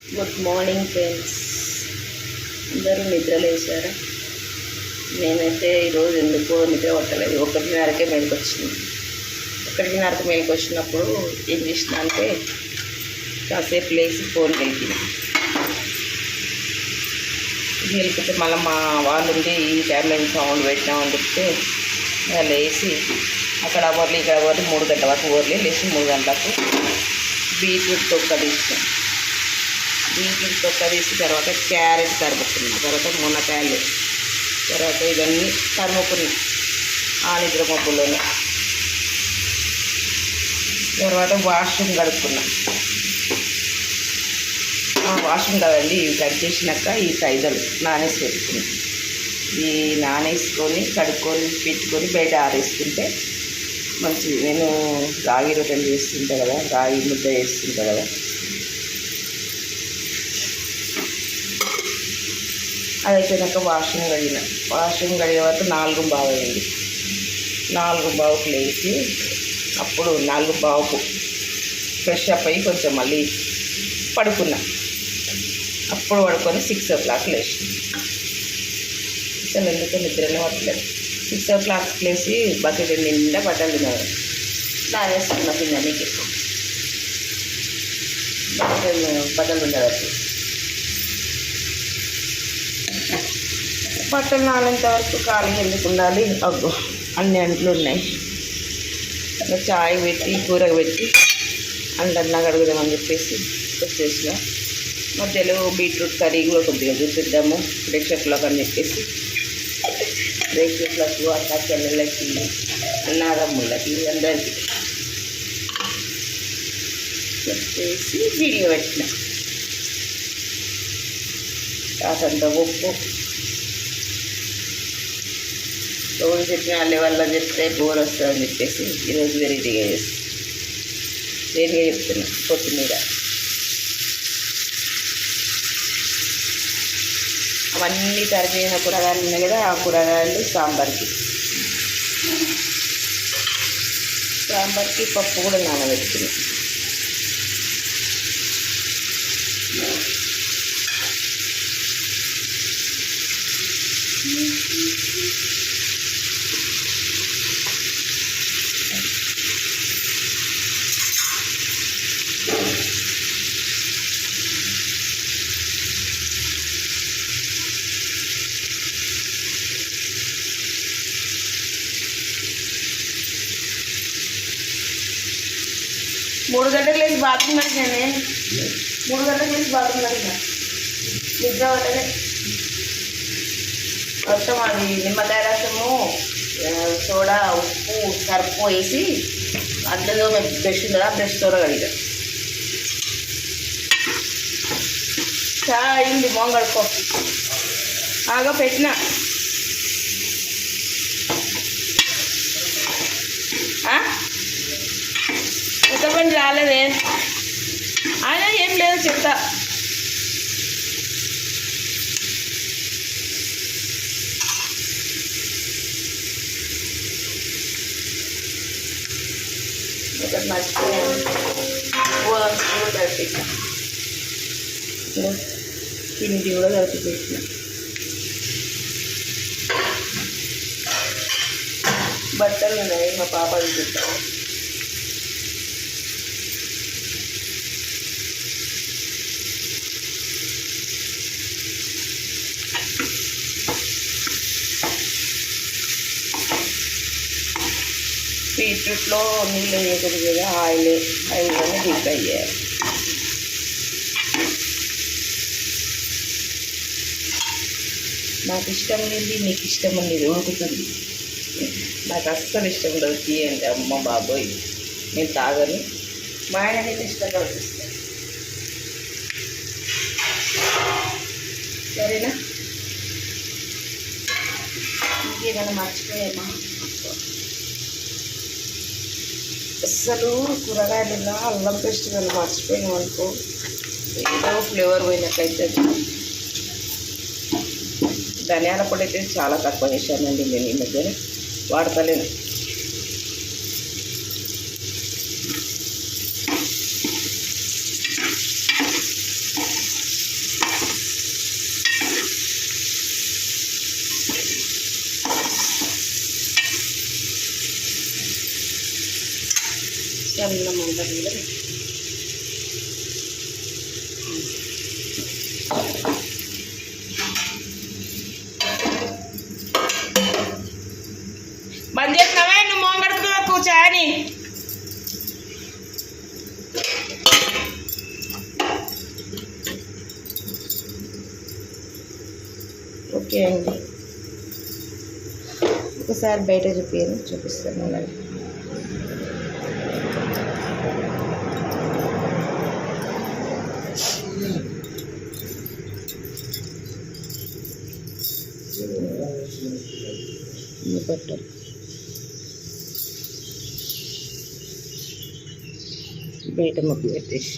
Good morning friends, అందరూ నిద్రలేసారా? నేనైతే ఈరోజు ఎందుకో నిద్ర పట్టలేదు. 1:30కే మేలుకు వచ్చింది. 1:30కి మేలుకు వచ్చినప్పుడు ఏం చేసిన అంటే కాసేపు లేచి ఫోన్ గెలికింది. గెలిపితే మళ్ళీ మా వాళ్ళు ఉండి ఈ టైంలో సౌండ్ పెట్టినామని చెప్తే లేచి అక్కడ వర్లి ఇక్కడ వర్లి 3 గంటల వరకు వర్లి లేచి 3 గంటలకు బీట్రూట్ తొక్క తీసినాం. బీట్రూట్ తొక్క తీసి తర్వాత క్యారెట్ తరుముకున్నాం. తర్వాత మునక్కాయలు, తర్వాత ఇవన్నీ తరుముకున్నాం ఆ నిద్ర మబ్బులోనే. తర్వాత వాష్రూమ్ కడుక్కున్నాం. వాష్రూమ్ కదండి, ఇవి కట్ చేసినాక ఈ కైదలు నానేసి పెట్టుకున్నాం. ఈ నానేసుకొని కడుక్కొని పెట్టుకొని బయట ఆరేసుకుంటే మంచిది. నేను రాగి రొట్టెలు చేస్తుంటా కదా, రాగి ముద్ద చేస్తుంటా కదా, అది అయిపోయినాక వాష్రూమ్ కడిగిన వరకు 4:15 అయింది. 4:15కు లేచి అప్పుడు 4:15కు ఫ్రెష్ అప్ అయ్యి కొంచెం మళ్ళీ పడుకున్నా. అప్పుడు పడుకొని 6 o'clock లేచి అసలు ఎందుకు నిద్రనే పట్టలేదు. 6 o'clock లేచి బకెట్ నిండా బట్టలు తిన్నారు. నానేసుకున్న పిల్లనికి బట్టలు ఉండవచ్చు. బట్టలు నానేంత వరకు ఖాళీ ఎందుకు ఉండాలి? అబ్బో అన్ని అంట్లు ఉన్నాయి. చాయ్ పెట్టి కూర పెట్టి అంటన్నా కడుగుదామని చెప్పేసి వచ్చేసిన. మధ్యలో బీట్రూట్ కర్రీ కూడా కొద్దిగా చూపిద్దాము బ్రేక్ఫాస్ట్లోకి అని చెప్పేసి బ్రేక్ఫాస్ట్లకు అక్క చెల్లెళ్ళకి అన్నారమ్ముళ్ళకి అందరికీ చెప్పేసి వీడియో పెట్టిన. కాసంత ఉప్పు రోజు చెప్పిన వాళ్ళ వల్ల చెప్తే బోర్ వస్తుందని చెప్పేసి ఈరోజు వెరైటీగా చెప్తున్నా. కొత్తిమీర అవన్నీ తరిగిన కూరగాయలు ఉన్నాయి కదా, ఆ కూరగాయలు సాంబార్కి పప్పు కూడా నానబెట్టుకున్నాం. మూడు గంటలకు లేచి బాత్రూమ్ కట్టినానే. 3 గంటలకు లేచి బాత్రూమ్ కట్టినా. నిద్ర పట్టలే. మొత్తం అది నిమ్మకాయ రసము, సోడా, ఉప్పు, సర్పు వేసి అందులో బ్రష్ ఉందా బ్రష్తో కడిగా. చాలా అయింది. మొహం కడుక్కో. ఆగా పెట్టిన. ఎంత పని రాలేదే ఆయన ఏం లేదు చెప్తా. ఒకటి మర్చిపోయాను, గోధుమ కూడా కలిపిట్టిన, పిండి కూడా కలిపి పెట్టిన. బట్టలు ఉన్నాయి మా పాప చూపిస్తాను. బీట్రూట్లో నీళ్ళు వేయకూడదు కదా, ఆయిల్లోనే డీప్ ఫ్రై చేయాలి. నాకు ఇష్టం లేదు, నీకు ఇష్టం అనేది ఉడుకుతుంది. నాకు అస్సలు ఇష్టం ఉండదు టీ అంటే. అమ్మ బాబోయ్ నేను తాగను. మా ఆయనకైతే ఇష్టంగా అనిపిస్తాను. సరేనా? ఇంకేమైనా మర్చిపోయామా? అస్సలు కూరగాయలలో అల్లం పేస్ట్ కానీ మర్చిపోయినాం అనుకో, ఏదో ఫ్లేవర్ పోయినట్లయితే. ధనియాల పొడి అయితే చాలా తక్కువ చేశానండి నేను ఈ మధ్యన, వాడతలేను. ఓకే అండి. ఒకసారి బయట చూపిస్తాను అలాగే. బట్టలు బయట ముగ్గు పెట్టేసి